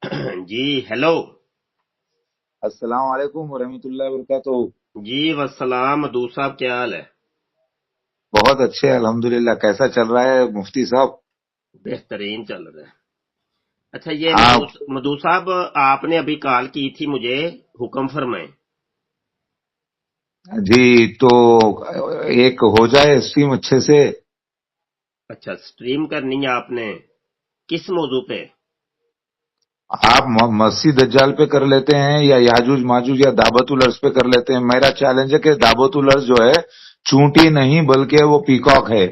جی hello. السلام علیکم ورحمۃ اللہ وبرکاتہ۔ جی وسلام مدو صاحب، کیا حال ہے؟ بہت اچھے الحمدللہ۔ کیسا چل رہا ہے مفتی صاحب؟ بہترین چل رہا ہے. اچھا یہ ہاں مدو صاحب، آپ نے ابھی کال کی تھی مجھے، حکم فرمائیں. جی، تو ایک ہو جائے اسٹریم اچھے سے۔ اچھا سٹریم کرنی ہے آپ نے، کس موضوع پہ؟ آپ مسیح دجال پہ کر لیتے ہیں یا یاجوج ماجوج یا دعوت الارض پہ کر لیتے ہیں؟ میرا چیلنج ہے کہ دعوت الارض جو ہے چونٹی نہیں بلکہ وہ پیکاک ہے،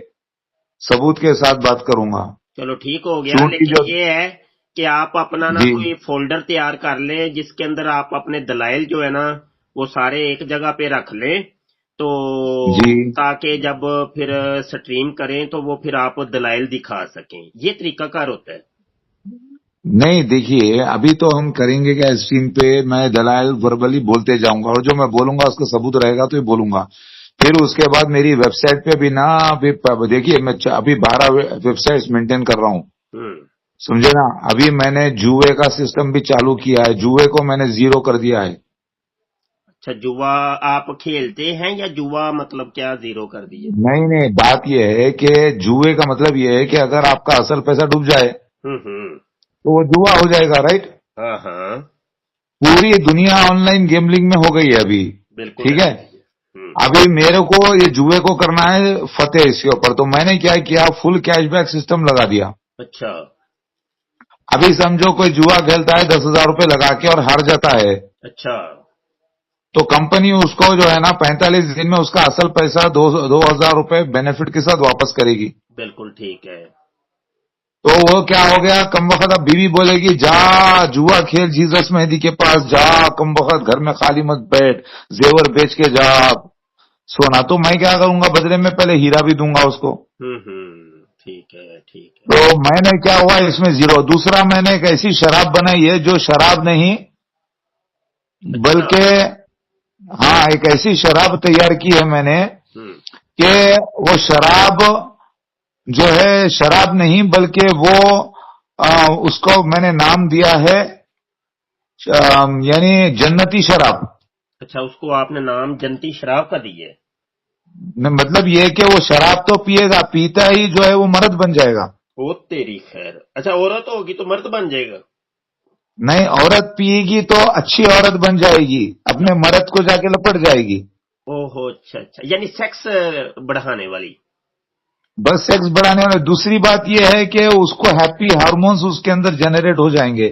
ثبوت کے ساتھ بات کروں گا۔ چلو ٹھیک ہو گیا، چونٹی لیکن جو یہ ہے کہ آپ اپنا نا جی کوئی فولڈر تیار کر لیں جس کے اندر آپ اپنے دلائل جو ہے نا وہ سارے ایک جگہ پہ رکھ لیں، تو جی تاکہ جب پھر سٹریم کریں تو وہ پھر آپ دلائل دکھا سکیں. یہ طریقہ کار ہوتا ہے. نہیں، دیکھیے ابھی تو ہم کریں گے کہ اسٹریم پہ میں دلائل وربلی بولتے جاؤں گا، اور جو میں بولوں گا اس کا ثبوت رہے گا تو یہ بولوں گا۔ پھر اس کے بعد میری ویب سائٹ پہ بھی نا، دیکھیے میں ابھی 12 ویب سائٹس مینٹین کر رہا ہوں، ہوں. سمجھے نا؟ ابھی میں نے جوئے کا سسٹم بھی چالو کیا ہے، جوئے کو میں نے زیرو کر دیا ہے۔ اچھا جوا آپ کھیلتے ہیں یا جوا مطلب کیا زیرو کر دیے؟ نہیں نہیں، بات یہ ہے کہ جوئے کا مطلب یہ ہے کہ اگر آپ کا اصل پیسہ ڈوب جائے ہوں. تو وہ جوا ہو جائے گا، رائٹ؟ ہاں ہاں پوری دنیا آن لائن گیملنگ میں ہو گئی ہے ابھی، بالکل ٹھیک ہے؟ ایسے ہی ہے. ابھی میرے کو یہ جوئے کو کرنا ہے فتح اس کے اوپر، تو میں نے کیا کیا، فل کیش بیک سسٹم لگا دیا۔ اچھا. ابھی سمجھو کوئی جوا کھیلتا ہے 10,000 روپے لگا کے اور ہار جاتا ہے، اچھا. تو کمپنی اس کو جو ہے نا 45 دن میں اس کا اصل پیسہ 2,000 روپے بینیفٹ کے ساتھ واپس کرے گی۔ بالکل ٹھیک ہے. تو وہ کیا ہو گیا، کم وقت اب بیوی بولے گی جا جوا کھیل جیزس مہدی کے پاس جا، کم وقت گھر میں خالی مت بیٹھ، زیور بیچ کے جا سونا۔ تو میں کیا کروں گا، بدلے میں پہلے ہیرا بھی دوں گا اس کو۔ ٹھیک ہے ٹھیک ہے. تو میں نے کیا ہوا اس میں زیرو۔ دوسرا میں نے ایک ایسی شراب بنائی ہے جو شراب نہیں اچھا. بلکہ، ہاں ایک ایسی شراب تیار کی ہے میں نے ہوں. کہ وہ شراب جو ہے شراب نہیں بلکہ وہ اس کو میں نے نام دیا ہے یعنی جنتی شراب۔ اچھا اس کو آپ نے نام جنتی شراب کا دی ہے؟ مطلب یہ کہ وہ شراب تو پیے گا، پیتا ہی جو ہے وہ مرد بن جائے گا۔ وہ تیری خیر. اچھا عورت ہوگی تو مرد بن جائے گا؟ نہیں، عورت پیے گی تو اچھی عورت بن جائے گی، اپنے مرد کو جا کے لپٹ جائے گی۔ او ہو اچھا اچھا، یعنی سیکس بڑھانے والی. بس سیکس بڑھانے والا۔ دوسری بات یہ ہے کہ اس کو ہیپی ہارمونز اس کے اندر جنریٹ ہو جائیں گے۔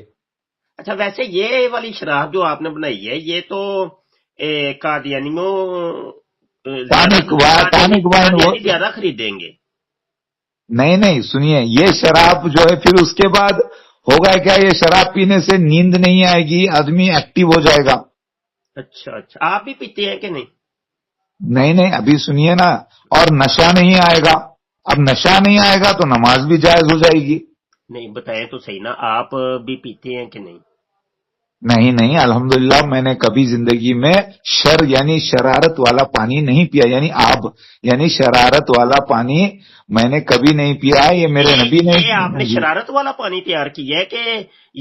اچھا ویسے یہ والی شراب جو آپ نے بنائی ہے یہ تو قادیانیوں زیادہ ٹانک وائن وہ، قادیانی زیادہ خریدیں گے. نہیں نہیں سنیے، یہ شراب جو ہے پھر اس کے بعد ہوگا کیا، یہ شراب پینے سے نیند نہیں آئے گی، آدمی ایکٹیو ہو جائے گا۔ اچھا اچھا، آپ بھی پیتے ہیں کہ نہیں؟ نہیں نہیں، ابھی سنیے نا، اور نشہ نہیں آئے گا۔ اب نشہ نہیں آئے گا تو نماز بھی جائز ہو جائے گی۔ نہیں بتائیں تو صحیح نا، آپ بھی پیتے ہیں کہ نہیں؟ نہیں نہیں، الحمدللہ میں نے کبھی زندگی میں یعنی شرارت والا پانی نہیں پیا، یعنی آب یعنی شرارت والا پانی میں نے کبھی نہیں پیا، یہ میرے نبی نے۔ یہ آپ نے جی شرارت والا پانی تیار کیا ہے کہ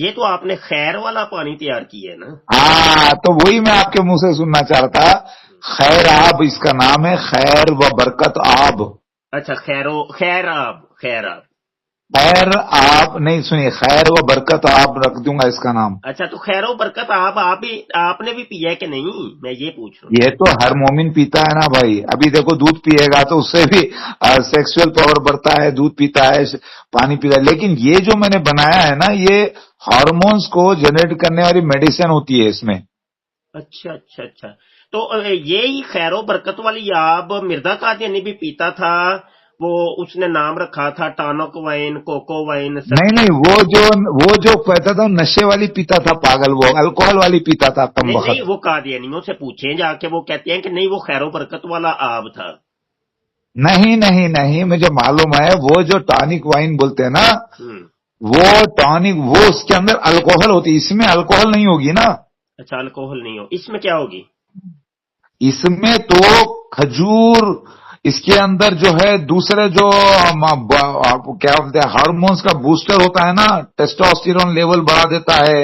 یہ تو آپ نے خیر والا پانی تیار کیا ہے نا؟ ہاں، تو وہی میں آپ کے منہ سے سننا چاہتا۔ خیر آب اس کا نام ہے، خیر و برکت آب۔ اچھا خیر آب، خیر آب. خیر آب نہیں، سنیے، خیر و برکت آب رکھ دوں گا اس کا نام۔ اچھا تو خیر و برکت آپ نے بھی پیا ہے کہ نہیں، میں یہ پوچھ رہا ہوں. یہ تو ہر مومن پیتا ہے نا بھائی، ابھی دیکھو دودھ پیے گا تو اس سے بھی سیکسول پاور بڑھتا ہے، دودھ پیتا ہے، پانی پیتا ہے، لیکن یہ جو میں نے بنایا ہے نا یہ ہارمونز کو جنریٹ کرنے والی میڈیسن ہوتی ہے اس میں۔ اچھا اچھا اچھا. تو یہی خیر و برکت والی آپ مرزا قادیانی بھی پیتا تھا، وہ اس نے نام رکھا تھا ٹانک وائن، کوکو وائن، نہیں سرکاری. نہیں، وہ جو پیتا تھا نشے والی پیتا تھا پاگل، وہ الکوہل والی پیتا تھا کم نہیں نہیں، وقت۔ وہ قادیانیوں سے پوچھیں جا کے، وہ کہتے ہیں کہ نہیں وہ خیر و برکت والا آب تھا. نہیں نہیں نہیں، مجھے معلوم ہے، وہ جو ٹانک وائن بولتے ہیں نا، ہوں. وہ ٹانک، وہ اس کے اندر الکوہل ہوتی، اس میں الکوہل نہیں ہوگی نا۔ اچھا الکوہل نہیں ہو، اس میں کیا ہوگی؟ اس میں تو کھجور اس کے اندر جو ہے دوسرے جو کیا بولتے ہیں ہارمونز کا بوسٹر ہوتا ہے نا، ٹیسٹوسٹیرون لیول بڑھا دیتا ہے،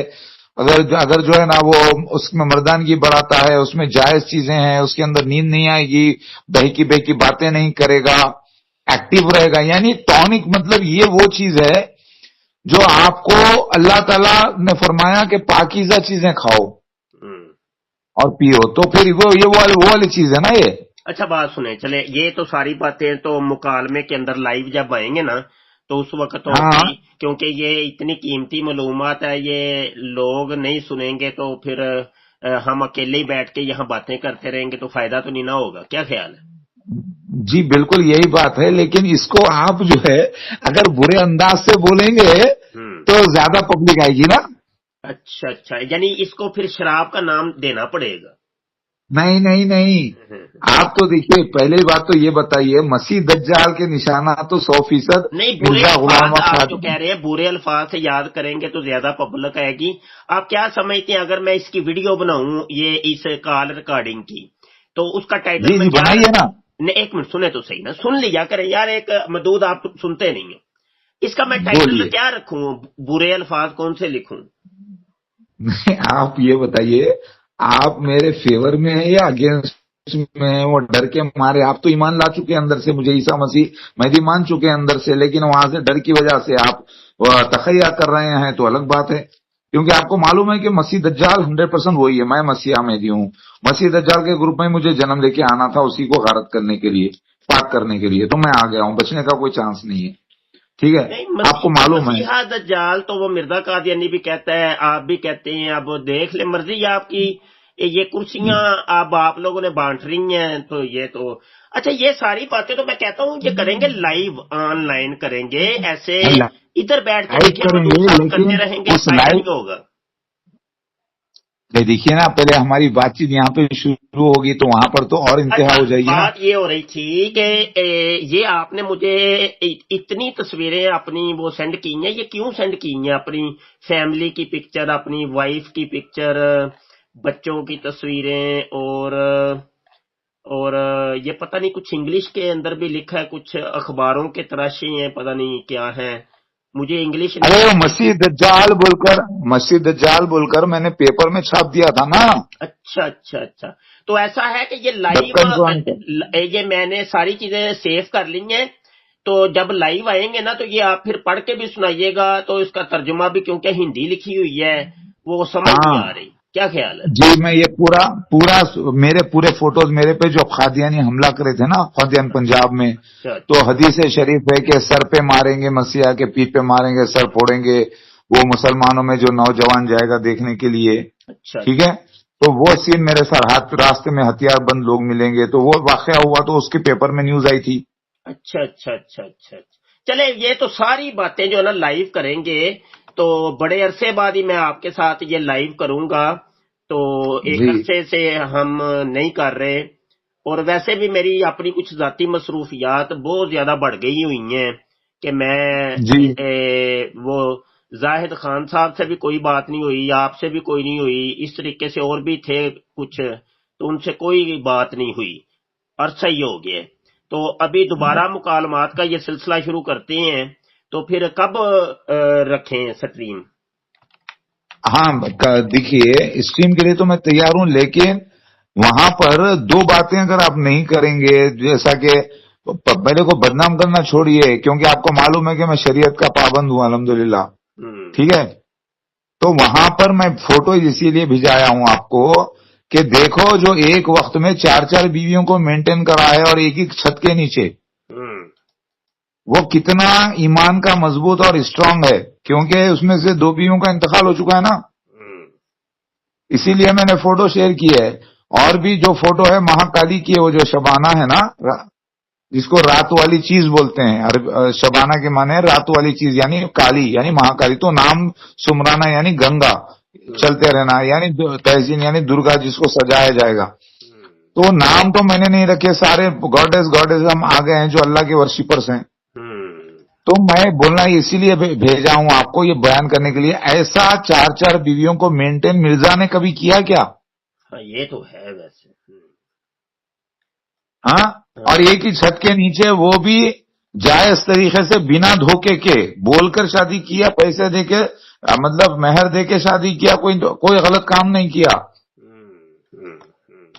اگر جو ہے نا وہ اس میں مردانگی بڑھاتا ہے، اس میں جائز چیزیں ہیں، اس کے اندر نیند نہیں آئے گی، بہکی بہکی باتیں نہیں کرے گا، ایکٹیو رہے گا. یعنی ٹونک مطلب یہ وہ چیز ہے جو آپ کو اللہ تعالیٰ نے فرمایا کہ پاکیزہ چیزیں کھاؤ اور پیو، تو پھر وہ والی چیز ہے نا یہ. اچھا بات سنیں، چلے یہ تو ساری باتیں تو مکالمے کے اندر لائیو جب آئیں گے نا تو اس وقت ہاں ہوگی، کیونکہ یہ اتنی قیمتی معلومات ہے، یہ لوگ نہیں سنیں گے تو پھر ہم اکیلے ہی بیٹھ کے یہاں باتیں کرتے رہیں گے تو فائدہ تو نہیں نہ ہوگا. کیا خیال ہے؟ جی بالکل یہی بات ہے، لیکن اس کو آپ جو ہے اگر برے انداز سے بولیں گے تو زیادہ پبلک آئے گی نا. اچھا اچھا، یعنی اس کو پھر شراب کا نام دینا پڑے گا. نہیں، آپ تو دیکھیے پہلی بات تو یہ بتائیے مسیح دجال کے نشانات تو 100% نہیں، برے مرزا غلام الفاظ آپ احمد. جو کہہ رہے ہیں برے الفاظ سے یاد کریں گے تو زیادہ پبلک آئے گی. آپ کیا سمجھتے ہیں اگر میں اس کی ویڈیو بناؤں یہ اس کال ریکارڈنگ کی تو اس کا ٹائٹل میں جی کیا بنائیے نا. نہیں ایک منٹ سنے تو صحیح نا، سن لیا کریں یار، ایک مدود آپ سنتے نہیں ہیں. اس کا میں ٹائٹل میں بولیے. کیا رکھوں، برے الفاظ کون سے لکھوں؟ آپ یہ بتائیے آپ میرے فیور میں ہیں یا اگینسٹ میں ہیں؟ وہ ڈر کے مارے آپ تو ایمان لا چکے اندر سے، مجھے عیسیٰ مسیح میں بھی مان چکے اندر سے، لیکن وہاں سے ڈر کی وجہ سے آپ تخیہ کر رہے ہیں تو الگ بات ہے. کیونکہ آپ کو معلوم ہے کہ مسیح دجال 100% وہی ہے، میں مسیح مہدی ہوں. مسیح دجال کے گروپ میں مجھے جنم لے کے آنا تھا اسی کو غارت کرنے کے لیے، پاک کرنے کے لیے، تو میں آ گیا ہوں، بچنے کا کوئی چانس نہیں ہے. ٹھیک ہے، نہیں، آپ کو معلوم ہے. مسیحا دجال تو وہ مرزا قادیانی بھی کہتا ہے، آپ بھی کہتے ہیں. اب دیکھ لیں مرضی آپ کی. یہ کرسیاں اب آپ لوگوں نے بانٹ رہی ہیں تو یہ تو اچھا، یہ ساری باتیں تو میں کہتا ہوں یہ کریں گے لائیو، آن لائن کریں گے، ایسے ادھر بیٹھ کے دیکھیں کریں مدعو گے صاحب لیکن کرتے رہیں گے، اس فائدہ لائف نہیں ہوگا. دیکھیے نا، پہلے ہماری بات چیت یہاں پہ شروع ہوگی تو وہاں پر تو اور انتہا اچھا ہو جائے گی نا. بات یہ ہو رہی تھی کہ یہ آپ نے مجھے اتنی تصویریں اپنی وہ سینڈ کی ہیں، یہ کیوں سینڈ کی ہیں؟ اپنی فیملی کی پکچر، اپنی وائف کی پکچر، بچوں کی تصویریں، اور یہ پتہ نہیں کچھ انگلش کے اندر بھی لکھا ہے، کچھ اخباروں کے تراشے ہیں، پتہ نہیں کیا ہے، مجھے انگلش نہیں ارے آتی. مسیح دجال بول کر میں نے پیپر میں چھاپ دیا تھا نا. اچھا اچھا اچھا، تو ایسا ہے کہ یہ لائیو، دکن کو یہ میں نے ساری چیزیں سیو کر لی ہیں، تو جب لائیو آئیں گے نا تو یہ آپ پھر پڑھ کے بھی سنائیے گا، تو اس کا ترجمہ بھی کیونکہ ہندی لکھی ہوئی ہے وہ سمجھ نہیں ہاں آ رہی. کیا خیال ہے؟ جی، میں یہ پورا میرے پورے فوٹوز میرے پہ جو قادیانی حملہ کرے تھے نا قادیان پنجاب میں، اچھا تو حدیث شریف ہے کہ سر پہ ماریں گے، مسیحا کے پیٹھ پہ ماریں گے، سر پھوڑیں گے وہ مسلمانوں میں جو نوجوان جائے گا دیکھنے کے لیے. اچھا ٹھیک ہے، تو وہ سین میرے ساتھ راستے میں ہتھیار بند لوگ ملیں گے، تو وہ واقعہ ہوا تو اس کے پیپر میں نیوز آئی تھی. اچھا اچھا اچھا اچھا، چلے یہ تو ساری باتیں جو ہے نا لائیو کریں گے، تو بڑے عرصے بعد ہی میں آپ کے ساتھ یہ لائیو کروں گا، تو ایک جی عرصے سے ہم نہیں کر رہے. اور ویسے بھی میری اپنی کچھ ذاتی مصروفیات بہت زیادہ بڑھ گئی ہوئی ہیں کہ میں جی وہ زاہد خان صاحب سے بھی کوئی بات نہیں ہوئی، آپ سے بھی کوئی نہیں ہوئی، اس طریقے سے اور بھی تھے کچھ، تو ان سے کوئی بات نہیں ہوئی، عرصہ ہی ہو گیا. تو ابھی دوبارہ مکالمات کا یہ سلسلہ شروع کرتے ہیں، تو پھر کب رکھیں سٹریم؟ ہاں، دیکھیے اسٹریم کے لیے تو میں تیار ہوں، لیکن وہاں پر دو باتیں اگر آپ نہیں کریں گے، جیسا کہ پہلے کو بدنام کرنا چھوڑیے، کیونکہ آپ کو معلوم ہے کہ میں شریعت کا پابند ہوں الحمدللہ. ٹھیک ہے، تو وہاں پر میں فوٹو اسی لیے بھیجایا ہوں آپ کو کہ دیکھو جو ایک وقت میں 4 بیویوں کو مینٹین کرا ہے اور ایک چھت کے نیچے، وہ کتنا ایمان کا مضبوط اور اسٹرانگ ہے، کیونکہ اس میں سے 2 بیویوں کا انتقال ہو چکا ہے نا. اسی لیے میں نے فوٹو شیئر کی ہے. اور بھی جو فوٹو ہے مہاکالی کی، وہ جو شبانہ ہے نا، جس کو رات والی چیز بولتے ہیں، شبانہ کے معنی رات والی چیز یعنی کالی، یعنی مہاکالی، تو نام سمرانا یعنی گنگا، چلتے رہنا یعنی تہذین یعنی درگا جس کو سجایا جائے گا. تو نام تو میں نے نہیں رکھے، سارے گاڈیز ہم آ گئے ہیں جو اللہ کے ورشپرس ہیں. تو میں بولنا اسی لیے بھیجا ہوں آپ کو یہ بیان کرنے کے لیے، ایسا 4 بیویوں کو مینٹین مرزا نے کبھی کیا کیا؟ ہاں یہ تو ہے ویسے. ہاں، اور ایک ہی چھت کے نیچے وہ بھی جائز طریقے سے بنا دھوکے کے بول کر شادی کیا، پیسے دے کے مطلب مہر دے کے شادی کیا، کوئی غلط کام نہیں کیا.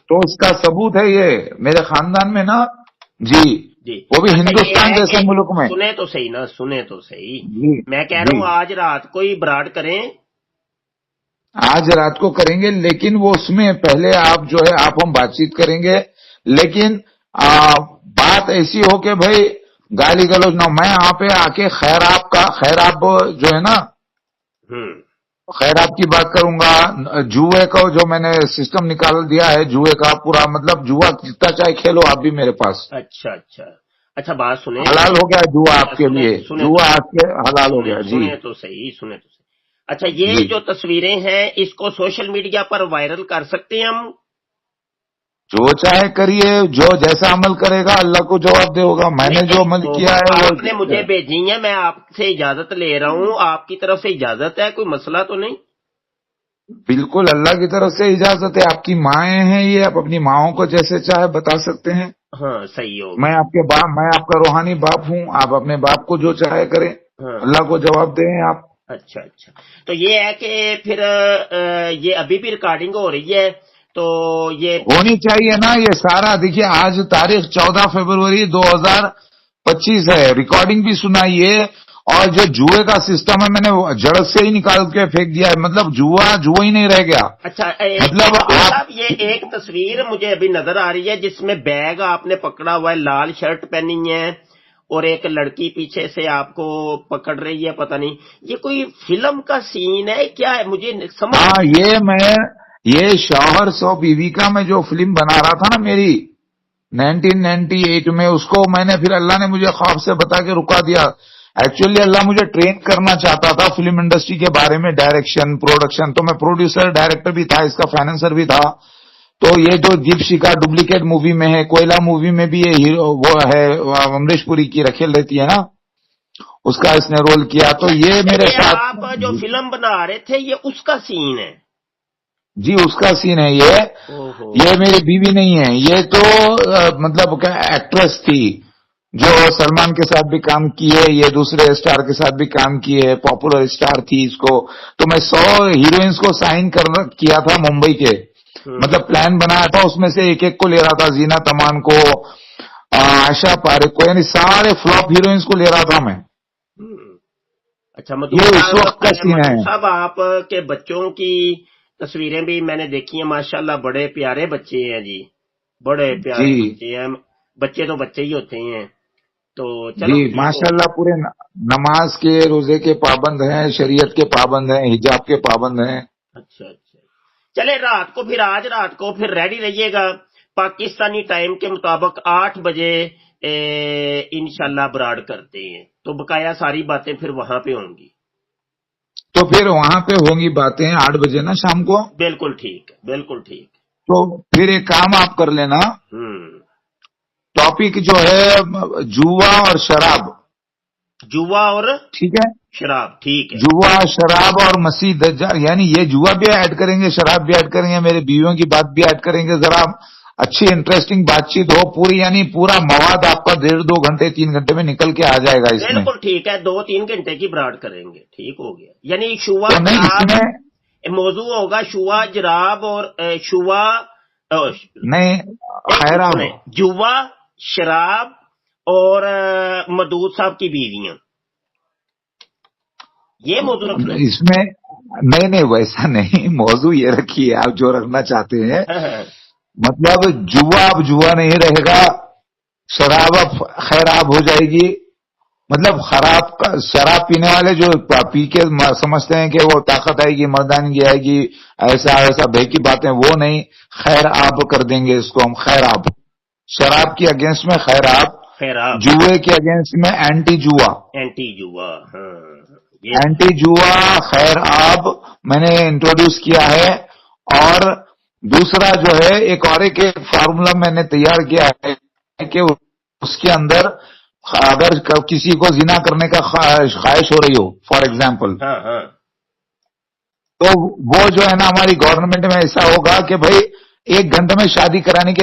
تو اس کا ثبوت ہے یہ میرے خاندان میں نا. جی وہ بھی ہندوستان جیسے ملک میں. سنیں تو صحیح نا، سنیں تو صحیح. جی میں کہہ رہا ہوں آج رات کو ہی براڈ کریں. آج رات کو کریں گے، لیکن وہ اس میں پہلے آپ جو ہے آپ ہم بات چیت کریں گے، لیکن بات ایسی ہو کہ بھائی گالی گلوچ نہ. میں یہاں پہ آ کے خیراب جو ہے نا، خیراب کی بات کروں گا. جوئے کو جو میں نے سسٹم نکال دیا ہے جوئے کا پورا، مطلب جوا جتنا چاہے کھیلو آپ بھی میرے پاس. اچھا اچھا اچھا، بات سنیں. حلال ہو گیا جوا آپ کے لیے، جوا آپ کے حلال ہو گیا. جی سنیں تو صحیح، سنیں تو صحیح. اچھا یہ جو تصویریں ہیں اس کو سوشل میڈیا پر وائرل کر سکتے ہیں ہم؟ جو چاہے کریے، جو جیسا عمل کرے گا اللہ کو جواب دے ہوگا. میں نے جو عمل کیا ہے وہ آپ نے مجھے بھیجی ہے، میں آپ سے اجازت لے رہا ہوں. آپ کی طرف سے اجازت ہے؟ کوئی مسئلہ تو نہیں؟ بالکل اللہ کی طرف سے اجازت ہے. آپ کی مائیں ہیں یہ، آپ اپنی ماؤں کو جیسے چاہے بتا سکتے ہیں. ہاں صحیح ہو. میں آپ کے باپ، میں آپ کا روحانی باپ ہوں. آپ اپنے باپ کو جو چاہے کریں، اللہ کو جواب دیں آپ. اچھا اچھا، تو یہ ہے کہ پھر یہ ابھی بھی ریکارڈنگ ہو رہی ہے تو یہ ہونی چاہیے نا. یہ سارا دیکھیے آج تاریخ 14 فروری 2025 ہے. ریکارڈنگ بھی سنائیے. اور جو جوئے کا سسٹم ہے میں نے جڑ سے ہی نکال کے پھینک دیا ہے. مطلب جوا ہی نہیں رہ گیا. اچھا مطلب آپ یہ ایک تصویر مجھے ابھی نظر آ رہی ہے جس میں بیگ آپ نے پکڑا ہوا ہے، لال شرٹ پہنی ہے اور ایک لڑکی پیچھے سے آپ کو پکڑ رہی ہے. پتہ نہیں یہ کوئی فلم کا سین ہے کیا ہے، مجھے سمجھ. ہاں یہ شوہر سو بیوی کا میں جو فلم بنا رہا تھا نا میری 1998 میں، اس کو میں نے پھر اللہ نے مجھے خواب سے بتا کے رکا دیا. ایکچولی اللہ مجھے ٹرین کرنا چاہتا تھا فلم انڈسٹری کے بارے میں، ڈائریکشن پروڈکشن. تو میں پروڈیوسر ڈائریکٹر بھی تھا، اس کا فائنینسر بھی تھا. تو یہ جو جیپ شکار ڈپلیکیٹ مووی میں ہے، کوئلہ مووی میں بھی یہ ہیرو وہ ہے امریش پوری کی رکھیل رہتی ہے نا، اس کا اس نے رول کیا. تو یہ میرے ساتھ آپ جو فلم بنا رہے تھے یہ اس کا سین ہے؟ جی اس کا سین ہے. یہ میری بیوی نہیں ہے، یہ تو مطلب ایکٹریس تھی جو سلمان کے ساتھ بھی کام کیے، یہ دوسرے اسٹار کے ساتھ بھی کام کیے، پاپولر اسٹار تھی. اس کو تو میں 100 ہیروئنس کو سائن کیا تھا ممبئی کے. مطلب پلان بنایا تھا، اس میں سے ایک ایک کو لے رہا تھا. زینت امان کو، عائشہ پاریک کو، یعنی سارے فلاپ ہیروئنس کو لے رہا تھا میں. اچھا یہ اس وقت کا سین ہے. صاحب آپ کے بچوں کی تصویریں بھی میں نے دیکھی ہیں، ماشاءاللہ بڑے پیارے بچے ہیں جی، بڑے پیارے بچے ہیں. بچے تو بچے ہی ہوتے ہیں. تو چلو جی ماشاءاللہ پورے نماز کے روزے کے پابند ہیں، شریعت کے پابند ہیں، حجاب کے پابند ہیں. اچھا اچھا، چلے رات کو پھر آج رات کو پھر ریڈی رہیے گا پاکستانی ٹائم کے مطابق 8 بجے انشاءاللہ براڈ کرتے ہیں. تو بقایا ساری باتیں پھر وہاں پہ ہوں گی. تو پھر وہاں پہ ہوں گی باتیں 8 بجے نا شام کو. بالکل ٹھیک، بالکل ٹھیک. تو پھر ایک کام آپ کر لینا، ٹاپک جو ہے جوا اور شراب. جوا اور ٹھیک ہے، شراب ٹھیک ہے. جوا، شراب اور مسیح دجال، یعنی یہ جوا بھی ایڈ کریں گے، شراب بھی ایڈ کریں گے، میرے بیویوں کی بات بھی ایڈ کریں گے. ذرا اچھی انٹرسٹنگ بات چیت ہو پوری، یعنی پورا مواد آپ کا 1.5-2 گھنٹے 3 گھنٹے میں نکل کے آ جائے گا. اس میں بالکل ٹھیک ہے، 2-3 گھنٹے کی براڈ کریں گے. ٹھیک ہو گیا. یعنی شوا نہیں، اس میں موضوع ہوگا شوا جراب اور شوا نہیں خیراب، جوا، شراب اور مدود صاحب کی بیویاں، یہ موضوع رکھنا. اس میں نہیں ویسا نہیں. موضوع یہ رکھیے آپ جو رکھنا چاہتے ہیں. مطلب جوا اب جوا نہیں رہے گا، شراب اب خیراب ہو جائے گی. مطلب شراب پینے والے جو پی کے سمجھتے ہیں کہ وہ طاقت آئے گی، مردانگی آئے گی، ایسا بہکی باتیں، وہ نہیں. خیر آب کر دیں گے اس کو ہم. خیر آب، شراب کے اگینسٹ میں خیر آب، جوئے کے اگینسٹ میں اینٹی جوا. اینٹی جوا خیر آب میں نے انٹروڈیوس کیا ہے. اور دوسرا جو ہے ایک فارمولا میں نے تیار کیا ہے کہ اس کے اندر اگر کسی کو زنا کرنے کا خواہش ہو رہی ہو فار ایگزامپل، تو وہ جو ہے نا ہماری گورنمنٹ میں ایسا ہوگا کہ بھائی 1 گھنٹے میں شادی کرانے کی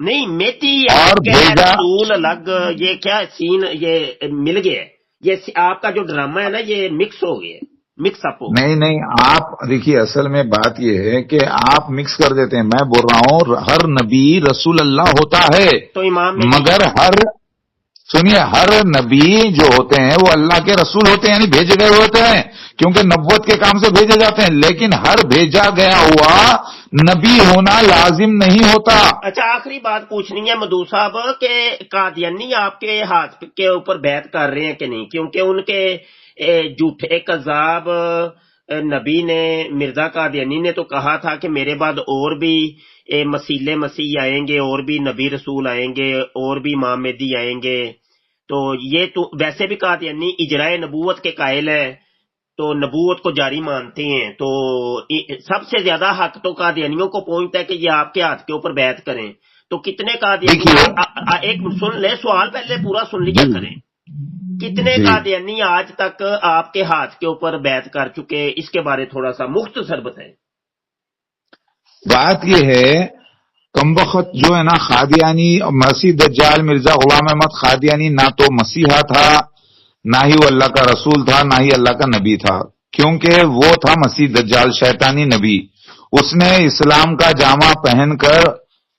نہیں میتی اور بھیجا. رسول الگ، یہ کیا سین یہ مل گیا ہے؟ یہ آپ کا جو ڈرامہ ہے نا یہ مکس ہو گیا، مکس اپ ہو گیا. نہیں آپ دیکھیے، اصل میں بات یہ ہے کہ آپ مکس کر دیتے ہیں. میں بول رہا ہوں ہر نبی رسول اللہ ہوتا ہے، تو امام مہدی مگر ہر نبی جو ہوتے ہیں وہ اللہ کے رسول ہوتے ہیں، یعنی بھیجے گئے ہوتے ہیں، کیونکہ نبوت کے کام سے بھیجے جاتے ہیں. لیکن ہر بھیجا گیا ہوا نبی ہونا لازم نہیں ہوتا. اچھا آخری بات پوچھنی ہے مدعو صاحب کہ قادیانی آپ کے ہاتھ کے اوپر بیعت کر رہے ہیں کہ نہیں؟ کیونکہ ان کے جھوٹے کذاب نبی نے، مرزا قادیانی نے تو کہا تھا کہ میرے بعد اور بھی مسیح آئیں گے، اور بھی نبی رسول آئیں گے، اور بھی امام مہدی آئیں گے. تو یہ تو ویسے بھی قادیانی اجرائے نبوت کے قائل ہے، تو نبوت کو جاری مانتے ہیں. تو سب سے زیادہ حق تو قادیانیوں کو پہنچتا ہے کہ یہ آپ کے ہاتھ کے اوپر بیعت کریں. تو کتنے قادیانی، ایک سن لیں سوال پہلے پورا سن لیا کریں، کتنے قادیانی آج تک آپ کے ہاتھ کے اوپر بیعت کر چکے؟ اس کے بارے تھوڑا سا مختصر بتائیں. بات یہ ہے کمبخت جو ہے نا قادیانی، مسیح دجال مرزا غلام احمد قادیانی نہ تو مسیحا تھا، نہ ہی وہ اللہ کا رسول تھا، نہ ہی اللہ کا نبی تھا. کیونکہ وہ تھا مسیح دجال، شیطانی نبی. اس نے اسلام کا جامع پہن کر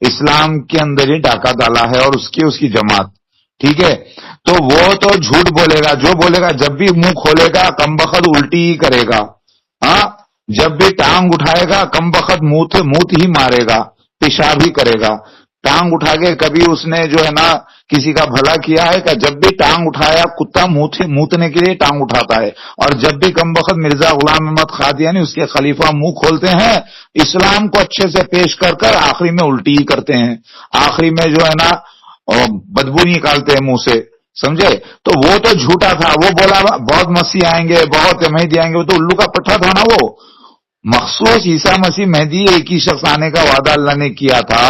اسلام کے اندر ہی ڈاکہ ڈالا ہے، اور اس کی جماعت. ٹھیک ہے، تو وہ تو جھوٹ بولے گا، جو بولے گا جب بھی منہ کھولے گا کمبخت الٹی ہی کرے گا. ہاں، جب بھی ٹانگ اٹھائے گا کمبخت موت ہی مارے گا، پیشاب ہی کرے گا. ٹانگ اٹھا کے کبھی اس نے جو ہے نا کسی کا بھلا کیا ہے کہ جب بھی ٹانگ اٹھایا کتا موتنے کے لیے ٹانگ اٹھاتا ہے. اور جب بھی کمبخت مرزا غلام احمد قادیانی اس کے خلیفہ منہ کھولتے ہیں اسلام کو اچھے سے پیش کر کر آخری میں الٹی ہی کرتے ہیں، آخری میں جو ہے نا بدبو نکالتے ہیں منہ سے. سمجھے؟ تو وہ تو جھوٹا تھا. وہ بولا بہت مسیح آئیں گے، بہت مہدی آئیں گے، وہ تو الو کا پٹھا تھا نا. وہ مخصوص عیسیٰ مسیح مہدی ایک ہی شخص آنے کا وعدہ اللہ نے کیا تھا،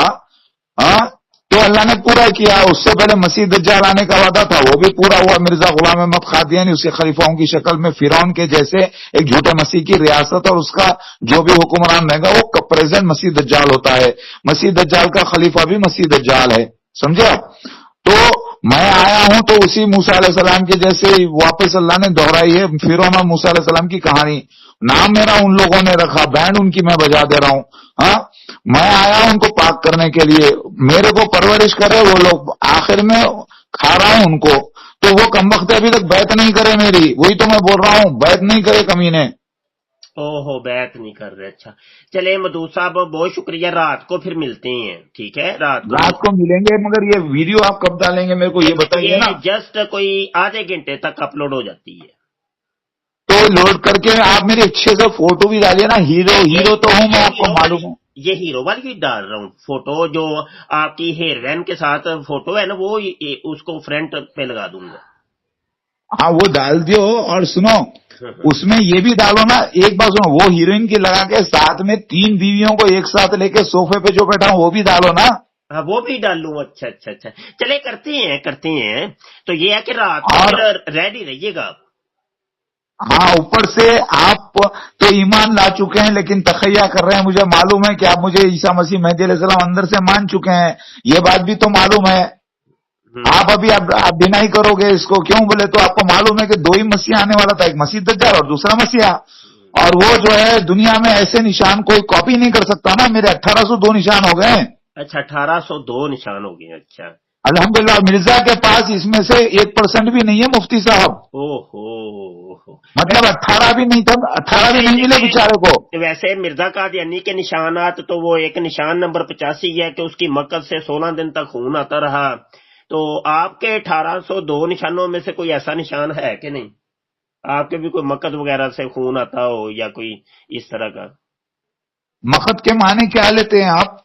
تو اللہ نے پورا کیا. اس سے پہلے مسیح دجال آنے کا وعدہ تھا، وہ بھی پورا ہوا. مرزا غلام احمد قادیانی اس کے خلیفاؤں کی شکل میں فرعون کے جیسے ایک جھوٹے مسیح کی ریاست اور اس کا جو بھی حکمران رہے گا وہ پریزنٹ مسیح دجال ہوتا ہے. مسیح دجال کا خلیفہ بھی مسیح دجال ہے. سمجھے آپ؟ تو میں آیا ہوں تو اسی موسیٰ علیہ السلام کے جیسے واپس اللہ نے دہرائی ہے فرعون اور موسیٰ علیہ السلام کی کہانی. نام میرا ان لوگوں نے رکھا، بینڈ ان کی میں بجا دے رہا ہوں. ہاں، میں آیا ہوں ان کو پاک کرنے کے لیے. میرے کو پرورش کرے وہ لوگ، آخر میں کھا رہا ہوں ان کو. تو وہ کمبخت ابھی تک بیعت نہیں کرے میری. وہی تو میں بول رہا ہوں، بیعت نہیں کرے کمینے. بیعت نہیں کر رہے. اچھا چلے مدعو صاحب بہت شکریہ، رات کو پھر ملتے ہیں. ٹھیک ہے، رات کو ملیں گے. مگر یہ ویڈیو آپ کب ڈالیں گے میرے کو یہ بتائیے نا. جسٹ کوئی آدھے گھنٹے تک اپلوڈ ہو جاتی ہے. تو لوڈ کر کے آپ میری اچھے سے فوٹو بھی ڈالیے نا. ہیرو تو ہوں میں، آپ کو معلوم ہوں. یہ ہیرو والی بھی ڈال رہا ہوں فوٹو، جو آپ کی ہیروین کے ساتھ فوٹو ہے نا وہ اس کو فرنٹ پہ لگا دوں گا. ہاں وہ ڈال دیو. اور سنو اس میں یہ بھی ڈالو نا، ایک بات سنو، وہ ہیروئن کی لگا کے ساتھ میں 3 بیویوں کو ایک ساتھ لے کے صوفے پہ جو بیٹھا ہوں وہ بھی ڈالو نا. ہاں وہ بھی ڈال لوں. اچھا اچھا اچھا چلے کرتے ہیں. تو یہ ہے کہ رات ریڈی رہیے گا. ہاں، اوپر سے آپ تو ایمان لا چکے ہیں لیکن تخیہ کر رہے ہیں. مجھے معلوم ہے کہ آپ مجھے عیسیٰ مسیح مہدی علیہ السلام اندر سے مان چکے ہیں، یہ بات بھی تو معلوم ہے. آپ ابھی آپ ڈینائی کرو گے اس کو. کیوں بولے تو آپ کو معلوم ہے کہ 2 ہی مسیح آنے والا تھا، ایک مسیح دجال اور دوسرا مسیحا. اور وہ جو ہے دنیا میں ایسے نشان کوئی کاپی نہیں کر سکتا نا. میرے 1802 نشان ہو گئے. اچھا 1802 نشان ہو گئے. اچھا الحمدللہ. مرزا کے پاس اس میں سے 1% بھی نہیں ہے مفتی صاحب. مطلب 18 بھی نہیں تھا، 18 بھی نہیں ملے بیچارے کو. ویسے مرزا قادیانی کے نشانات تو وہ ایک نشان نمبر 85 ہے کہ اس کی مقد سے 16 دن تک خون آتا رہا. تو آپ کے 1802 نشانوں میں سے کوئی ایسا نشان ہے کہ نہیں؟ آپ کے بھی کوئی مقد وغیرہ سے خون آتا ہو یا کوئی اس طرح کا؟ مقد کے معنی کیا لیتے ہیں آپ؟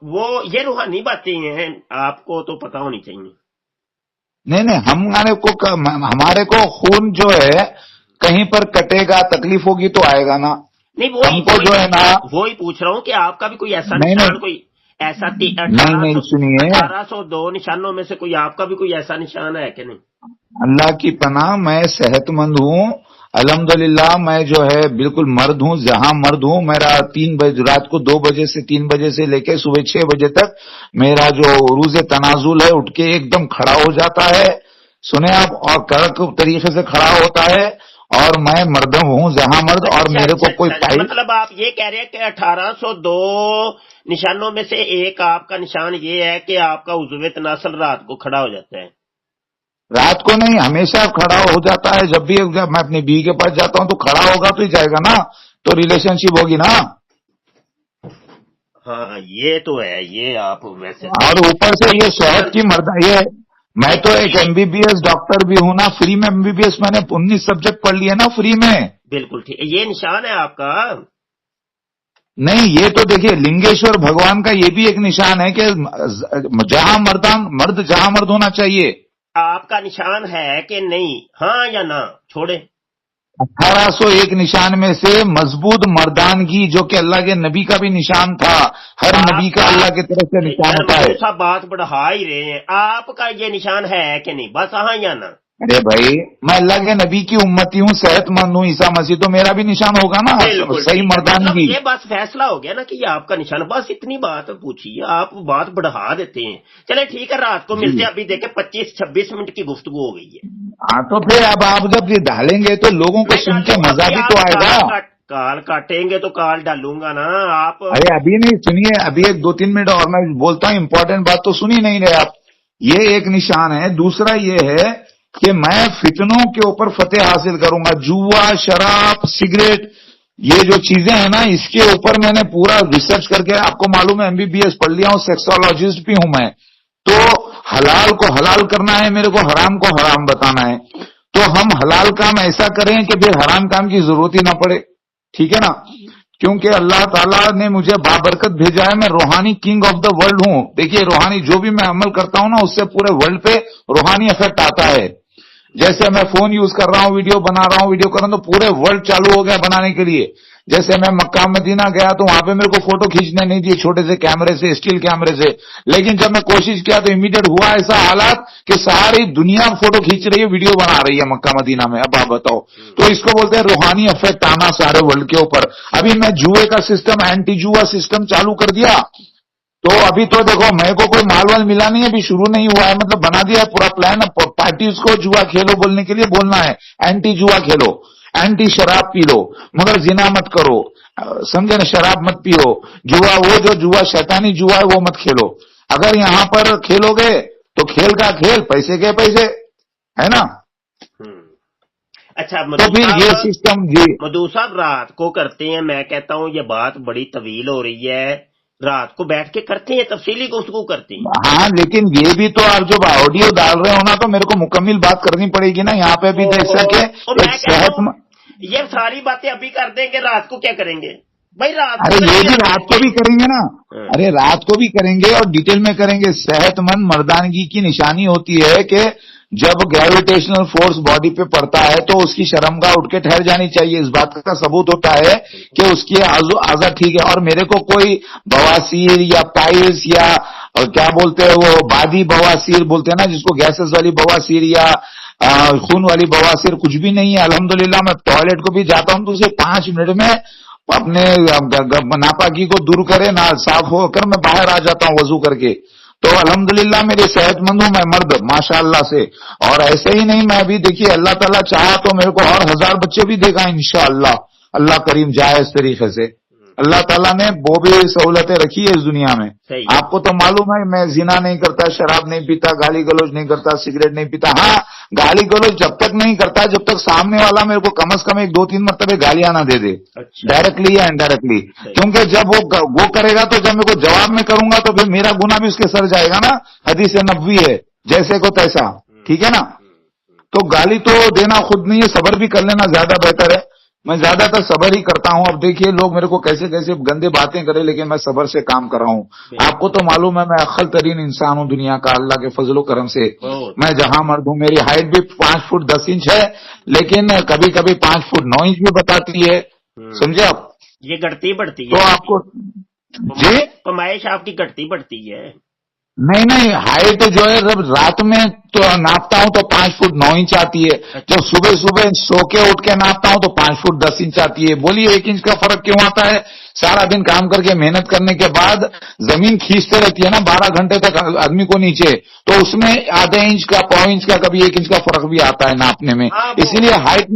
وہ یہ روحانی باتیں ہیں، آپ کو تو پتہ ہونی چاہیے. نہیں ہمارے کو خون جو ہے کہیں پر کٹے گا، تکلیف ہوگی تو آئے گا نا. نہیں وہ جو ہے نا وہی پوچھ رہا ہوں کہ آپ کا بھی کوئی ایسا نشان، کوئی ایسا 1802 نشانوں میں سے کوئی آپ کا بھی کوئی ایسا نشان ہے کہ نہیں؟ اللہ کی پناہ، میں صحت مند ہوں. الحمدللہ میں جو ہے بالکل مرد ہوں، جہاں مرد ہوں. میرا 3 بجے رات کو 2 بجے سے 3 بجے سے لے کے صبح 6 بجے تک میرا جو عروج تنازل ہے اٹھ کے ایک دم کھڑا ہو جاتا ہے. سنیں آپ، اور کڑک طریقے سے کھڑا ہوتا ہے. اور میں مرد ہوں جہاں مرد، اور میرے کو کوئی پائی. مطلب آپ یہ کہہ رہے ہیں کہ 1802 نشانوں میں سے ایک آپ کا نشان یہ ہے کہ آپ کا عضو تناسل رات کو کھڑا ہو جاتا ہے؟ رات کو نہیں، ہمیشہ کھڑا ہو جاتا ہے. جب بھی میں اپنی بیوی کے پاس جاتا ہوں تو کھڑا ہوگا تو ہی جائے گا نا، تو ریلیشن شپ ہوگی نا. ہاں یہ تو ہے، یہ آپ ویسے اور اوپر سے یہ صحت کی مرد، یہ میں تو ایک MBBS ڈاکٹر بھی ہوں نا، فری میں MBBS میں نے 19 سبجیکٹ پڑھ لیے نا فری میں. بالکل ٹھیک ہے، یہ نشان ہے آپ کا؟ نہیں، یہ تو دیکھیے لنگیشور بھگوان کا یہ بھی ایک نشان ہے کہ جہاں مرد جہاں مرد ہونا چاہیے. آپ کا نشان ہے کہ نہیں؟ ہاں یا نہ چھوڑے. 1801 نشان میں سے مضبوط مردانگی، جو کہ اللہ کے نبی کا بھی نشان تھا. ہر نبی کا اللہ کی طرف سے نشان ہوتا ہے. سب بات بڑھا ہی رہے ہیں، آپ کا یہ نشان ہے کہ نہیں؟ بس ہاں یا نہ. ارے بھائی، میں اللہ کے نبی کی امتی ہوں، صحت مند ہوں، عیسیٰ مسیح، تو میرا بھی نشان ہوگا نا صحیح مردانگی. یہ بس فیصلہ ہو گیا نا کہ یہ آپ کا نشان. بس اتنی بات پوچھی، آپ بات بڑھا دیتے ہیں. چلے ٹھیک ہے، رات کو ملتے ہیں. ابھی دیکھیں 25-26 منٹ کی گفتگو ہو گئی ہے. ہاں تو پھر اب آپ جب یہ ڈالیں گے تو لوگوں کو سن کے مزہ بھی تو آئے گا. کال کاٹیں گے تو کال ڈالوں گا نا آپ. ارے ابھی نہیں، سنیے، ابھی 1-2-3 منٹ اور میں بولتا ہوں. امپورٹنٹ بات تو سنی نہیں رہے آپ. یہ ایک نشان ہے. دوسرا یہ ہے کہ میں فتنوں کے اوپر فتح حاصل کروں گا. جوا، شراب، سگریٹ، یہ جو چیزیں ہیں نا، اس کے اوپر میں نے پورا ریسرچ کر کے، آپ کو معلوم ہے MBBS پڑھ لیا ہوں، سیکسولوجسٹ بھی ہوں میں. تو حلال کو حلال کرنا ہے میرے کو، حرام کو حرام بتانا ہے. تو ہم حلال کام ایسا کریں کہ پھر حرام کام کی ضرورت ہی نہ پڑے. ٹھیک ہے نا؟ کیونکہ اللہ تعالیٰ نے مجھے بابرکت بھیجا ہے. میں روحانی کنگ آف دا ورلڈ ہوں. دیکھیے، روحانی جو بھی میں عمل کرتا ہوں نا، اس سے پورے ورلڈ پہ روحانی افیکٹ آتا ہے. جیسے میں فون یوز کر رہا ہوں، ویڈیو بنا رہا ہوں، ویڈیو کر رہا ہوں، تو پورے ورلڈ چالو ہو گیا بنانے کے لیے. جیسے میں مکہ مدینہ گیا تو وہاں پہ میرے کو فوٹو کھینچنے نہیں دیے، چھوٹے سے کیمرے سے، اسٹیل کیمرے سے. لیکن جب میں کوشش کیا تو امیڈیٹ ہوا ایسا حالات کہ ساری دنیا فوٹو کھینچ رہی ہے، ویڈیو بنا رہی ہے مکہ مدینہ میں. اب آپ بتاؤ، تو اس کو بولتے ہیں روحانی افیکٹ آنا سارے ورلڈ کے اوپر. ابھی میں جوئے کا سسٹم، اینٹی جوا سسٹم چالو کر دیا. تو ابھی تو دیکھو، میرے کو کوئی مال وال ملا نہیں ہے، ابھی شروع نہیں ہوا ہے. مطلب بنا دیا ہے پورا پلان. پارٹیز کو جوا کھیلو بولنے کے لیے بولنا ہے، اینٹی جوا کھیلو، اینٹی شراب پی لو، مگر زنا مت کرو. سمجھے نا؟ شراب مت پیو. جوا، وہ جو جوا شیطانی جوا ہے وہ مت کھیلو. اگر یہاں پر کھیلو گے تو کھیل کا کھیل، پیسے کے پیسے، ہے نا؟ اچھا تو پھر یہ سسٹم جی مدعو صاحب رات کو کرتے ہیں. میں کہتا ہوں یہ بات بڑی طویل ہو رہی ہے، رات کو بیٹھ کے کرتے ہیں، تفصیلی گفتگو کرتے ہیں. ہاں، لیکن یہ بھی تو آپ جب آڈیو ڈال رہے ہو نا تو میرے کو مکمل بات کرنی پڑے گی نا. یہاں پہ بھی دیکھ سکے صحت. یہ ساری باتیں ابھی کر دیں گے، رات کو کیا کریں گے بھائی؟ ارے یہ بھی رات کو بھی کریں گے نا. ارے رات کو بھی کریں گے اور ڈیٹیل میں کریں گے. صحت مند مردانگی کی نشانی ہوتی ہے کہ جب گریویٹیشنل فورس باڈی پہ پڑتا ہے تو اس کی شرمگاہ اٹھ کے ٹھہر جانی چاہیے. اس بات کا ثبوت ہوتا ہے کہ اس کی اعضا ٹھیک ہے. اور میرے کو کوئی بواسیر یا پائلس یا کیا بولتے ہیں وہ بادی بواسیر بولتے ہیں نا، جس کو گیسز والی بواسیر یا خون والی بواسیر، کچھ بھی نہیں ہے. الحمدللہ میں ٹوائلٹ کو بھی جاتا ہوں تو اسے 5 منٹ میں اپنے ناپاکی کو دور کرے، نہ صاف ہو کر میں باہر آ جاتا ہوں وضو کر کے. تو الحمدللہ میرے صحت مند ہوں میں مرد، ماشاءاللہ سے. اور ایسے ہی نہیں، میں ابھی دیکھیے اللہ تعالیٰ چاہا تو میرے کو اور 1000 بچے بھی دے گا انشاءاللہ. اللہ کریم جائے اس طریقے سے. اللہ تعالیٰ نے وہ بھی سہولتیں رکھی ہے اس دنیا میں. آپ کو تو معلوم ہے میں زنا نہیں کرتا، شراب نہیں پیتا، گالی گلوچ نہیں کرتا، سگریٹ نہیں پیتا. ہاں، گالی گلوچ جب تک نہیں کرتا جب تک سامنے والا میرے کو کم از کم 1-2-3 مرتبہ گالیاں نہ دے دے، ڈائریکٹلی یا انڈائریکٹلی. کیونکہ جب وہ کرے گا تو جب میرے کو جواب میں کروں گا تو پھر میرا گناہ بھی اس کے سر جائے گا نا. حدیث نبوی ہے، جیسے کو تیسا. ٹھیک ہے نا؟ تو گالی تو دینا خود نہیں ہے، صبر بھی کر لینا زیادہ بہتر ہے. میں زیادہ تر صبر ہی کرتا ہوں. اب دیکھیے لوگ میرے کو کیسے کیسے گندے باتیں کرے، لیکن میں صبر سے کام کر رہا ہوں. آپ کو تو معلوم ہے میں عقل ترین انسان ہوں دنیا کا، اللہ کے فضل و کرم سے. میں جہاں مرد ہوں. میری ہائٹ بھی 5 فٹ 10 انچ ہے، لیکن کبھی کبھی 5 فٹ 9 انچ بھی بتاتی ہے. سمجھے آپ؟ یہ گھٹتی بڑھتی ہے تو آپ کو جی پیمائش آپ کی گھٹتی بڑھتی ہے. نہیں نہیں، ہائٹ جو ہے جب رات میں تو ناپتا ہوں تو 5 فٹ 9 انچ آتی ہے، اچھا جب صبح صبح سو کے اٹھ کے ناپتا ہوں تو 5 فٹ 10 انچ آتی ہے. بولیے 1 انچ کا فرق کیوں آتا ہے؟ سارا دن کام کر کے محنت کرنے کے بعد زمین کھینچتے رہتی ہے نا 12 گھنٹے تک آدمی کو نیچے، تو اس میں ½ انچ کا 1/4 انچ کا کبھی 1 انچ کا فرق بھی آتا ہے ناپنے میں. ہاں وہ اسی لیے ہائٹ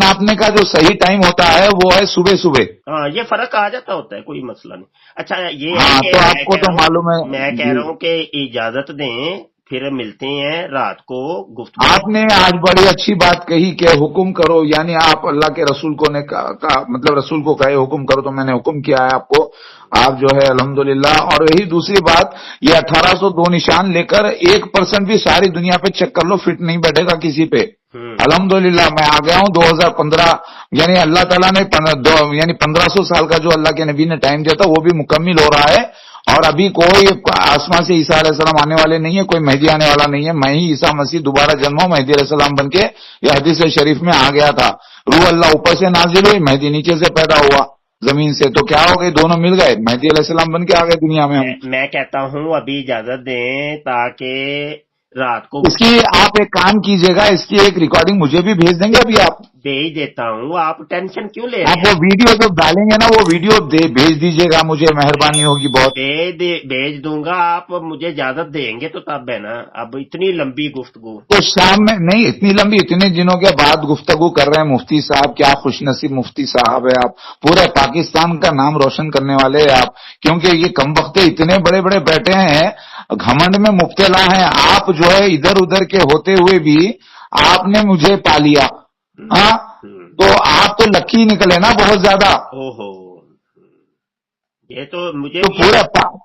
ناپنے کا جو صحیح ٹائم ہوتا ہے وہ ہے صبح صبح. ہاں یہ فرق آ جاتا ہوتا ہے، کوئی مسئلہ نہیں. اچھا یہ ہے ہاں کہ تو آپ کو تو معلوم ہے. میں کہہ جی، رہا ہوں کہ اجازت دیں، پھر ملتے ہیں رات کو گفتگو. آپ نے آج بڑی اچھی بات کہی کہ حکم کرو، یعنی آپ اللہ کے رسول کو نے مطلب رسول کو کہے حکم کرو، تو میں نے حکم کیا ہے آپ کو. آپ جو ہے الحمدللہ. اور یہی دوسری بات، یہ 1802 نشان لے کر 1% بھی ساری دنیا پہ چیک کر لو، فٹ نہیں بیٹھے گا کسی پہ. ہوں الحمدللہ میں آ گیا ہوں 2015، یعنی اللہ تعالیٰ نے یعنی 1500 سال کا جو اللہ کے نبی نے ٹائم دیا تھا وہ بھی مکمل ہو رہا ہے. اور ابھی کوئی آسمان سے عیسیٰ علیہ السلام آنے والے نہیں ہے، کوئی مہدی آنے والا نہیں ہے. میں ہی عیسیٰ مسیح دوبارہ جنم ہوں، مہدی علیہ السلام بن کے. یہ حدیث شریف میں آ گیا تھا، روح اللہ اوپر سے نازل ہوئی، مہدی نیچے سے پیدا ہوا زمین سے. تو کیا ہو گئے؟ دونوں مل گئے، مہدی علیہ السلام بن کے آ گئے دنیا میں ہم. میں کہتا ہوں ابھی اجازت دیں تاکہ رات کو اس کی آپ ایک کام کیجئے گا، اس کی ایک ریکارڈنگ مجھے بھی بھیج دیں گے ابھی آپ. بھیج دیتا ہوں، آپ ٹینشن کیوں لے رہے آپ ہیں؟ وہ ویڈیو جب ڈالیں گے نا، وہ ویڈیو بھیج دیجئے گا مجھے، مہربانی ہوگی بہت. بھیج دوں گا، آپ مجھے اجازت دیں گے تو تب ہے نا. اب اتنی لمبی گفتگو. تو شام میں نہیں، اتنی لمبی اتنے دنوں کے بعد گفتگو کر رہے ہیں مفتی صاحب. کیا خوش نصیب مفتی صاحب ہے آپ، پورے پاکستان کا نام روشن کرنے والے ہیں آپ. کیونکہ یہ کم وقتے اتنے بڑے بڑے بیٹھے ہیں، گھمنڈ میں مبتلا ہیں. آپ جو ہے ادھر ادھر کے ہوتے ہوئے بھی آپ نے مجھے پا لیا. ہاں، تو آپ تو لکی نکلے نا بہت زیادہ. او ہو، یہ تو مجھے تو بھی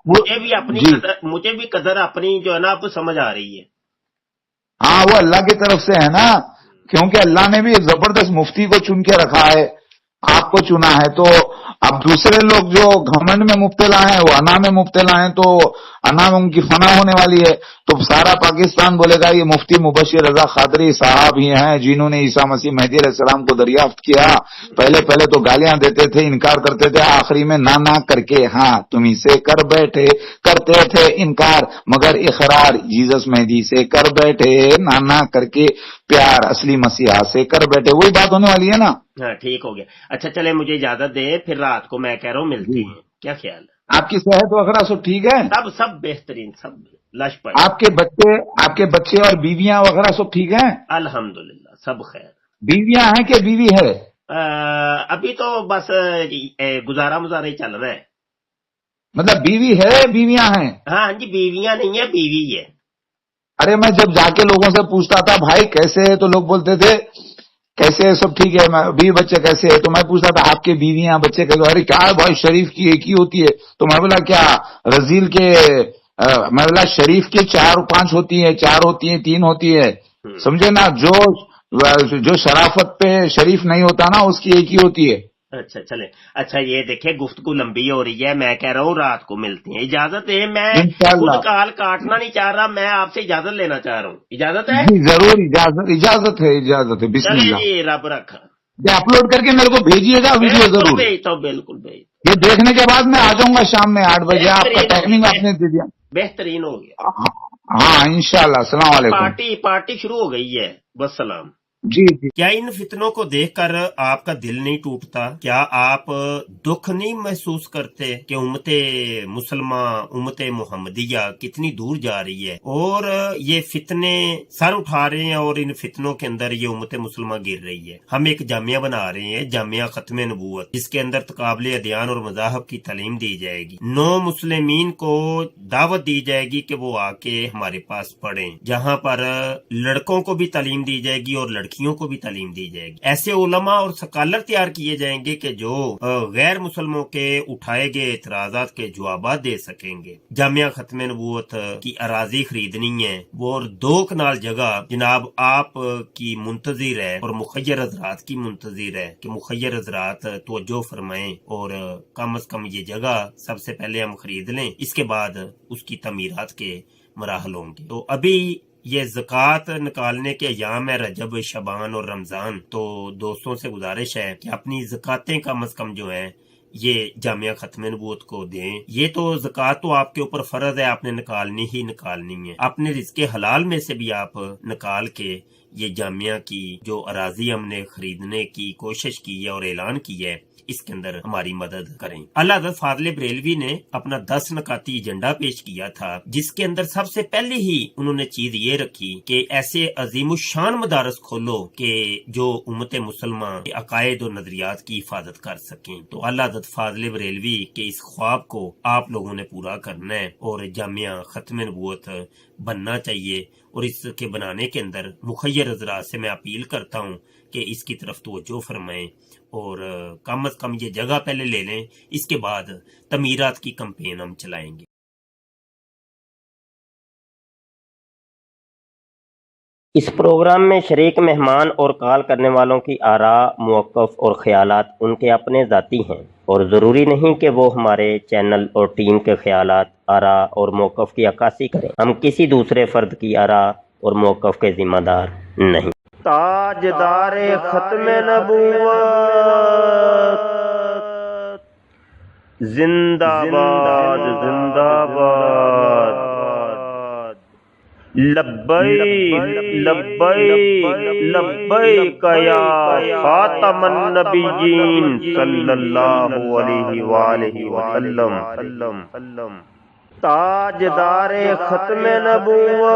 مجھے بھی اپنی جی قدر، مجھے بھی قدر اپنی جو ہے نا اب سمجھ آ رہی ہے. ہاں، وہ اللہ کی طرف سے ہے نا، کیونکہ اللہ نے بھی ایک زبردست مفتی کو چن کے رکھا ہے، آپ کو چنا ہے. تو اب دوسرے لوگ جو گھمنڈ میں مبتلا ہیں، وہ انا میں مبتلا ہیں، تو انا میں ان کی فنا ہونے والی ہے. تو سارا پاکستان بولے گا یہ مفتی مبشر رضا قادری صاحب ہی ہیں جنہوں نے عیسیٰ مسیح مہدی علیہ السلام کو دریافت کیا. پہلے تو گالیاں دیتے تھے، انکار کرتے تھے، آخری میں نہ کر کے ہاں تمہیں سے کر بیٹھے، کرتے تھے انکار مگر اقرار. جیزس مہدی سے کر بیٹھے، نہ کر کے پیار اصلی مسیحا سے کر بیٹھے. وہی بات ہونے والی ہے نا. ہاں ٹھیک ہو گیا. اچھا چلے مجھے اجازت دیں، پھر رات کو میں کہہ رہا ہوں ملتے جی، ہیں. کیا خیال ہے؟ آپ کی صحت وغیرہ سب ٹھیک ہے؟ سب بہترین، سب لش پش. آپ کے بچے اور بیویاں وغیرہ سب ٹھیک ہیں؟ الحمدللہ سب خیر. بیویاں ہیں کہ بیوی ہے؟ ابھی تو بس گزارا مزارا ہی چل رہا ہے. مطلب بیوی ہے، بیویاں ہیں؟ ہاں جی، بیویاں نہیں ہے، بیوی ہے. ارے میں جب جا کے لوگوں سے پوچھتا تھا بھائی کیسے ہے، تو لوگ بولتے تھے کیسے ہے، سب ٹھیک ہے. بیوی بچے کیسے ہے؟ تو میں پوچھتا تھا آپ کے بیویاں بچے کیسے؟ ارے کیا بھائی، شریف کی ایک ہی ہوتی ہے. تو میں بولا کیا رزیل کے میں بولا شریف کی 4 5 ہوتی ہیں، 4 ہوتی ہیں، 3 ہوتی ہے. سمجھے نا، جو شرافت پہ شریف نہیں ہوتا نا اس کی ایک ہی ہوتی ہے. اچھا چلے. اچھا یہ دیکھیں گفتگو لمبی ہو رہی ہے، میں کہہ رہا ہوں رات کو ملتے ہیں. اجازت ہے، میں خود انشاءاللہ. کال کاٹنا نہیں چاہ رہا، میں آپ سے اجازت لینا چاہ رہا ہوں. اجازت ہے؟ جی ضرور، اجازت ہے. بسم چلے اللہ. جی، رب رکھا. یہ اپلوڈ کر کے میرے کو بھیجیے گا ویڈیو بالکل ضرور. بھیجتا ہوں، بالکل بھیج. یہ دیکھنے کے بعد میں آ جاؤں گا شام میں 8 بجے. آپ کا بہترین ہو ٹائمنگ آپ گیا، نے دے دیا. بہترین ہو گیا. ہاں انشاءاللہ. السلام علیکم. پارٹی شروع ہو گئی ہے. والسلام. جی جی. کیا ان فتنوں کو دیکھ کر آپ کا دل نہیں ٹوٹتا؟ کیا آپ دکھ نہیں محسوس کرتے کہ امت مسلمہ، امت محمدیہ کتنی دور جا رہی ہے، اور یہ فتنے سر اٹھا رہے ہیں، اور ان فتنوں کے اندر یہ امت مسلمہ گر رہی ہے. ہم ایک جامعہ بنا رہے ہیں، جامعہ ختم نبوت، جس کے اندر تقابل ادیان اور مذاہب کی تعلیم دی جائے گی. نو مسلمین کو دعوت دی جائے گی کہ وہ آ کے ہمارے پاس پڑھیں، جہاں پر لڑکوں کو بھی تعلیم دی جائے گی اور لڑکیوں کو بھی تعلیم دی جائے گی. ایسے علماء اور سکالر تیار کیے جائیں گے کہ جو غیر مسلموں کے اٹھائے گئے اعتراضات کے جوابات دے سکیں گے. جامعہ ختم نبوت کی اراضی خریدنی ہے، وہ 2 کنال جگہ جناب آپ کی منتظر ہے، اور مخیر حضرات کی منتظر ہے کہ مخیر حضرات توجہ فرمائیں، اور کم از کم یہ جگہ سب سے پہلے ہم خرید لیں، اس کے بعد اس کی تعمیرات کے مراحل ہوں گے. تو ابھی یہ زکوٰۃ نکالنے کے ایام ہے، رجب، شعبان اور رمضان. تو دوستوں سے گزارش ہے کہ اپنی زکاتیں کم از کم جو ہیں یہ جامعہ ختم نبوت کو دیں. یہ تو زکوٰۃ تو آپ کے اوپر فرض ہے، آپ نے نکالنی ہی نکالنی ہے. اپنے رزق حلال میں سے بھی آپ نکال کے یہ جامعہ کی جو اراضی ہم نے خریدنے کی کوشش کی ہے اور اعلان کی ہے، اس کے اندر ہماری مدد کریں. اللہ حضرت فاضل بریلوی نے اپنا 10 نکاتی ایجنڈا پیش کیا تھا، جس کے اندر سب سے پہلے ہی انہوں نے چیز یہ رکھی کہ ایسے عظیم الشان مدارس کھولو کہ جو امت مسلمہ کے عقائد اور نظریات کی حفاظت کر سکیں. تو اللہ حضرت فاضل بریلوی کے اس خواب کو آپ لوگوں نے پورا کرنا ہے اور جامعہ ختم نبوت بننا چاہیے. اور اس کے بنانے کے اندر مخیر حضرات سے میں اپیل کرتا ہوں کہ اس کی طرف توجہ فرمائیں اور کم از کم یہ جگہ پہلے لے لیں، اس کے بعد تعمیرات کی کمپین ہم چلائیں گے. اس پروگرام میں شریک مہمان اور کال کرنے والوں کی آراء، موقف اور خیالات ان کے اپنے ذاتی ہیں اور ضروری نہیں کہ وہ ہمارے چینل اور ٹیم کے خیالات، آراء اور موقف کی عکاسی کریں. ہم کسی دوسرے فرد کی آراء اور موقف کے ذمہ دار نہیں. تاجدار ختم نبوت زندہ باد، زندہ باد. لبیک لبیک لبیک یا خاتم النبیین صلی اللہ علیہ وآلہ وسلم. تاجدار ختم نبوت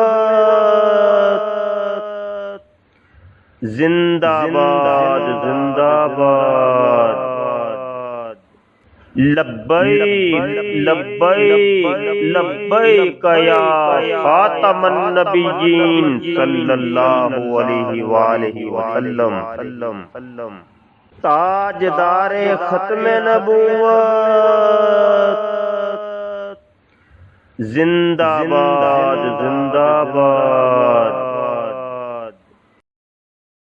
زندہ باد، زندہ باد. لبیک لبیک لبیک یا خاتم النبیین صلی اللہ علیہ وآلہ وسلم. تاجدار ختم نبوت زندہ باد، زندہ باد.